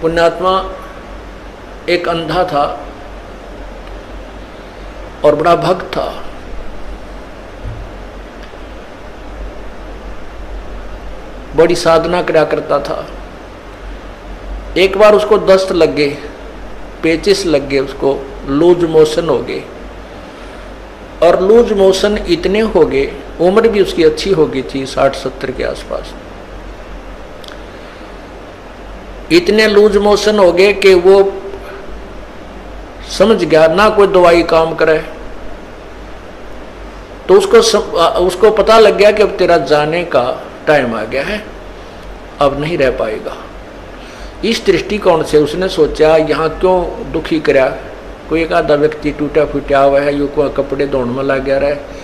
पुण्यात्मा एक अंधा था और बड़ा भक्त था। बड़ी साधना करा करता था। एक बार उसको दस्त लग गए, पेचिस लग गए, उसको लूज मोशन हो गए। और लूज मोशन इतने हो गए, उम्र भी उसकी अच्छी हो गई थी, 60-70 के आसपास। इतने लूज मोशन हो गए कि वो समझ गया ना कोई दवाई काम करे। तो उसको पता लग गया कि अब तेरा जाने का टाइम आ गया है, अब नहीं रह पाएगा। इस दृष्टिकोण से उसने सोचा यहाँ क्यों दुखी करा, कोई एक आधा व्यक्ति टूटा फूटा हुआ है, यो कपड़े धोने में लग गया रहा है।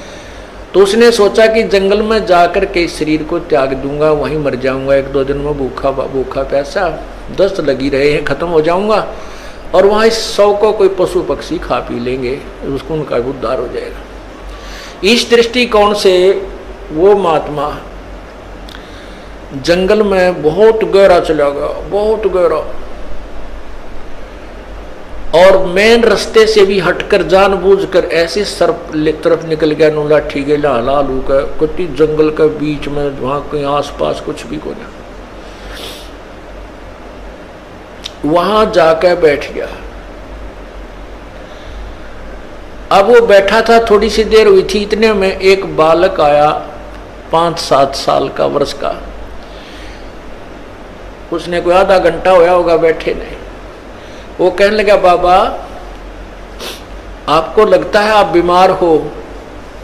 तो उसने सोचा कि जंगल में जाकर के इस शरीर को त्याग दूंगा, वहीं मर जाऊंगा, 1-2 दिन में भूखा प्यासा, दस्त लगी रहे हैं, खत्म हो जाऊंगा, और वहां इस 100 को कोई पशु पक्षी खा पी लेंगे, उसको उनका उद्धार हो जाएगा। इस दृष्टिकोण से वो महात्मा जंगल में बहुत गहरा चला गया, बहुत गहरा, और मेन रास्ते से भी हटकर जानबूझकर ऐसे सर्प तरफ निकल गया, नूला ठीके लालू का कुत्ती जंगल के बीच में, वहां कहीं आसपास कुछ भी कोई ना। वहां जाकर बैठ गया। अब वो बैठा था, थोड़ी सी देर हुई थी, इतने में एक बालक आया 5-7 साल का, वर्ष का। उसने कोई आधा घंटा होया होगा बैठे नहीं। वो कहने लगा, बाबा आपको लगता है आप बीमार हो?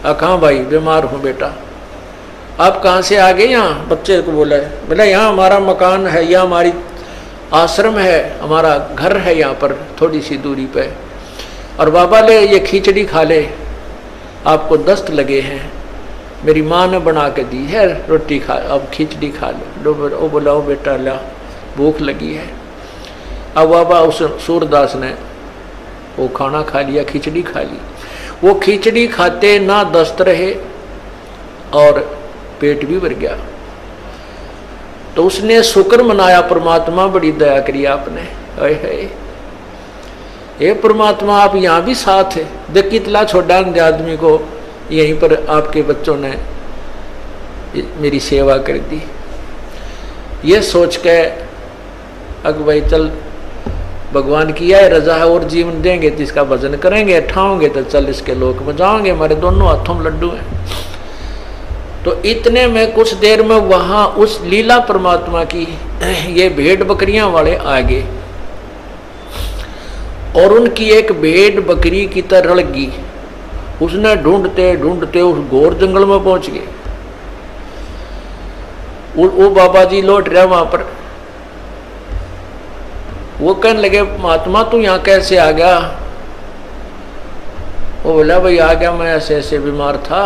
कहाँ भाई, बीमार हूं बेटा। आप कहाँ से आ गए? यहाँ बच्चे को बोला है। बोला यहाँ हमारा मकान है, यहाँ हमारी आश्रम है, हमारा घर है यहाँ पर थोड़ी सी दूरी पे। और बाबा ले ये खिचड़ी खा ले, आपको दस्त लगे हैं, मेरी माँ ने बना के दी है, रोटी खा, अब खिचड़ी खा ले। वो बोला, ओ बेटा ला, भूख लगी है। अब बाबा उस सूरदास ने वो खाना खा लिया, खिचड़ी खा ली। वो खिचड़ी खाते ना दस्त रहे और पेट भी भर गया। तो उसने शुक्र मनाया, परमात्मा बड़ी दया करी आपने, हे परमात्मा आप यहाँ भी साथ है। देख कितना छोटा आदमी को यहीं पर आपके बच्चों ने मेरी सेवा कर दी। ये सोच के अग भाई चल, भगवान की है रजा है, और जीवन देंगे तो इसका भजन करेंगे, ठाओगे तो चल इसके लोक में जाओगे, हमारे दोनों हाथों में लड्डू हैं। तो इतने में कुछ देर में वहां उस लीला परमात्मा की ये भेड़ बकरियां वाले आ गए, और उनकी एक भेड़ बकरी की तरह लगी। उसने ढूंढते ढूंढते उस घोर जंगल में पहुंच गए। वो बाबा जी लौट रहा वहां पर। वो कहने लगे, महात्मा तू यहाँ कैसे आ गया? वो बोला, भाई आ गया, मैं ऐसे ऐसे बीमार था,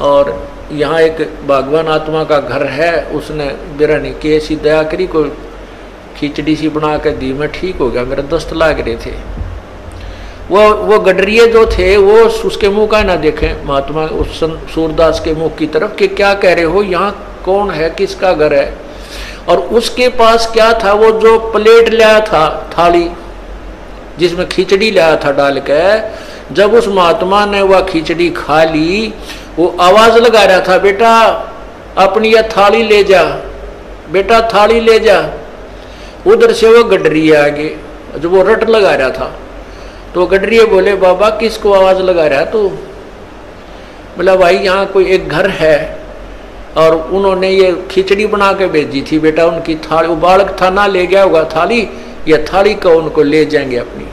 और यहाँ एक भगवान आत्मा का घर है, उसने बिरानी की ऐसी दया करी, कोई खिचड़ी सी बना के दी, मैं ठीक हो गया, मेरे दस्त लाग रहे थे। वो गडरिये जो थे वो उसके मुंह का ना देखे, महात्मा उस सूरदास के मुंह की तरफ, कि क्या कह रहे हो, यहाँ कौन है, किसका घर है? और उसके पास क्या था, वो जो प्लेट लाया था, थाली जिसमें खिचड़ी लाया था डाल के, जब उस महात्मा ने वह खिचड़ी खा ली, वो आवाज लगा रहा था, बेटा अपनी यह थाली ले जा, बेटा थाली ले जा। उधर से वो गडरिया आगे, जो वो रट लगा रहा था, तो गडरिया बोले, बाबा किसको आवाज लगा रहा है तू? बोला, भाई यहाँ कोई एक घर है, और उन्होंने ये खिचड़ी बना के भेजी थी, बेटा उनकी थाली, वो बालक था ना ले गया होगा थाली, या थाली को उनको ले जाएंगे अपनी।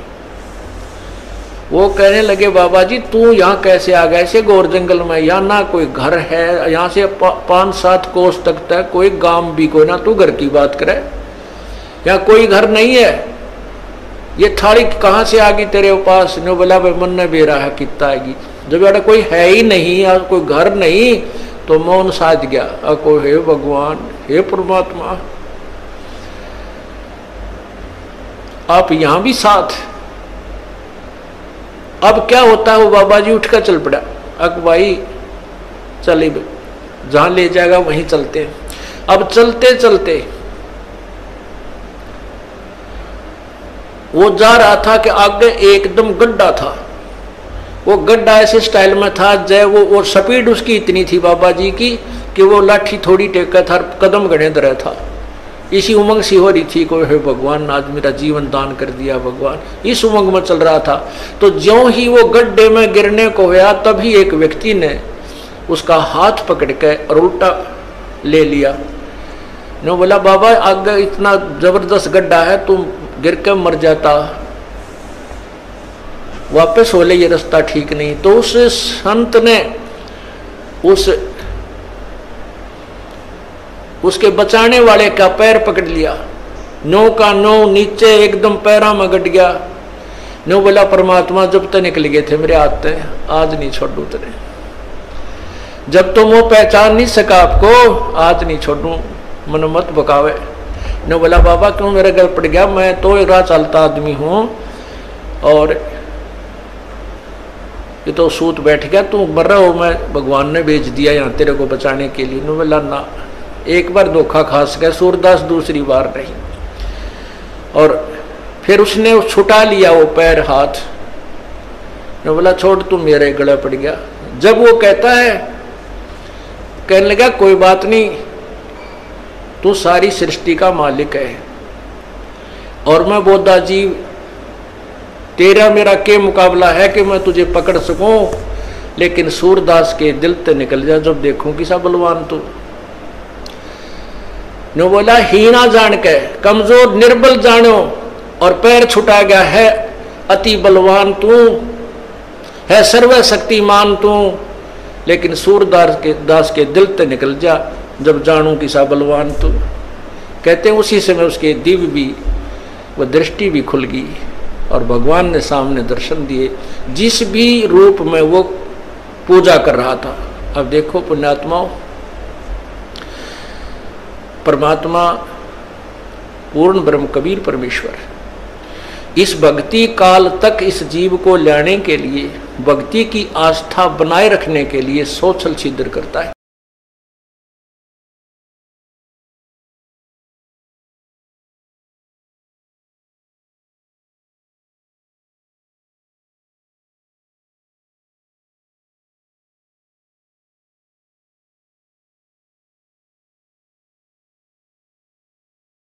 वो कहने लगे, बाबा जी तू यहाँ कैसे आ गया ऐसे घोर जंगल में? यहाँ ना कोई घर है, यहाँ से 5-7 कोस तक तक कोई गांव भी कोई ना, तू घर की बात करे, यहाँ कोई घर नहीं है, ये थाली कहाँ से आ गई तेरे पास? ने बोला, भाई मन ने बेरा है कितना आएगी, जब बेटा कोई है ही नहीं, या कोई घर नहीं, तो मौन साध गया। अको हे भगवान, हे परमात्मा, आप यहां भी साथ। अब क्या होता है, वो बाबा जी उठकर चल पड़ा। अक भाई चले, जहां ले जाएगा वहीं चलते हैं। अब चलते चलते वो जा रहा था कि आगे एकदम गड्ढा था। वो गड्ढा ऐसे स्टाइल में था जय वो स्पीड उसकी इतनी थी बाबा जी की कि वो लाठी थोड़ी टेका था, कदम गणे दर था। इसी उमंग सी हो रही थी कोई है भगवान आज मेरा जीवन दान कर दिया भगवान, इस उमंग में चल रहा था। तो ज्यों ही वो गड्ढे में गिरने को हुआ तभी एक व्यक्ति ने उसका हाथ पकड़ के और उल्टा ले लिया। ने बोला बाबा आगे इतना जबरदस्त गड्ढा है, तुम गिर के मर जाता, वापस हो ले, ये रास्ता ठीक नहीं। तो उस संत ने उसके बचाने वाले का पैर पकड़ लिया, नो का नो नीचे एकदम पैरा में गट गया। नो बोला परमात्मा जब तक निकल गए थे मेरे हाथ से, आज नहीं छोड़ू तेरे, जब तुम वो पहचान नहीं सका आपको आज नहीं छोड़ू, मन मत बकावे। नो बोला बाबा क्यों मेरे गल पड़ गया, मैं तो एक राह चलता आदमी हूं और ये तो सूत बैठ गया, तू मर रहा हो, मैं भगवान ने भेज दिया यहाँ तेरे को बचाने के लिए। नो बोला ना, एक बार धोखा खास गया सूरदास, दूसरी बार नहीं। और फिर उसने छुटा लिया वो पैर हाथ। ने बोला छोड़ तू मेरे गले पड़ गया। जब वो कहता है, कहने लगा कोई बात नहीं, तू सारी सृष्टि का मालिक है और मैं बोधा जी तेरा मेरा के मुकाबला है कि मैं तुझे पकड़ सकूं, लेकिन सूरदास के दिल ते निकल जा जब देखूं कि सा बलवान तू। नो बोला हीना जान के कमजोर निर्बल जानो और पैर छुटा गया है, अति बलवान तू है, सर्वशक्तिमान तू, लेकिन सूरदास के दिल ते निकल जा जब जानू कि सा बलवान तू। कहते हैं उसी समय उसके दिव्य भी वह दृष्टि भी खुल गई और भगवान ने सामने दर्शन दिए, जिस भी रूप में वो पूजा कर रहा था। अब देखो पुण्यात्माओं, परमात्मा पूर्ण ब्रह्म कबीर परमेश्वर इस भक्ति काल तक इस जीव को लाने के लिए, भक्ति की आस्था बनाए रखने के लिए 100 छल छिद्र करता है।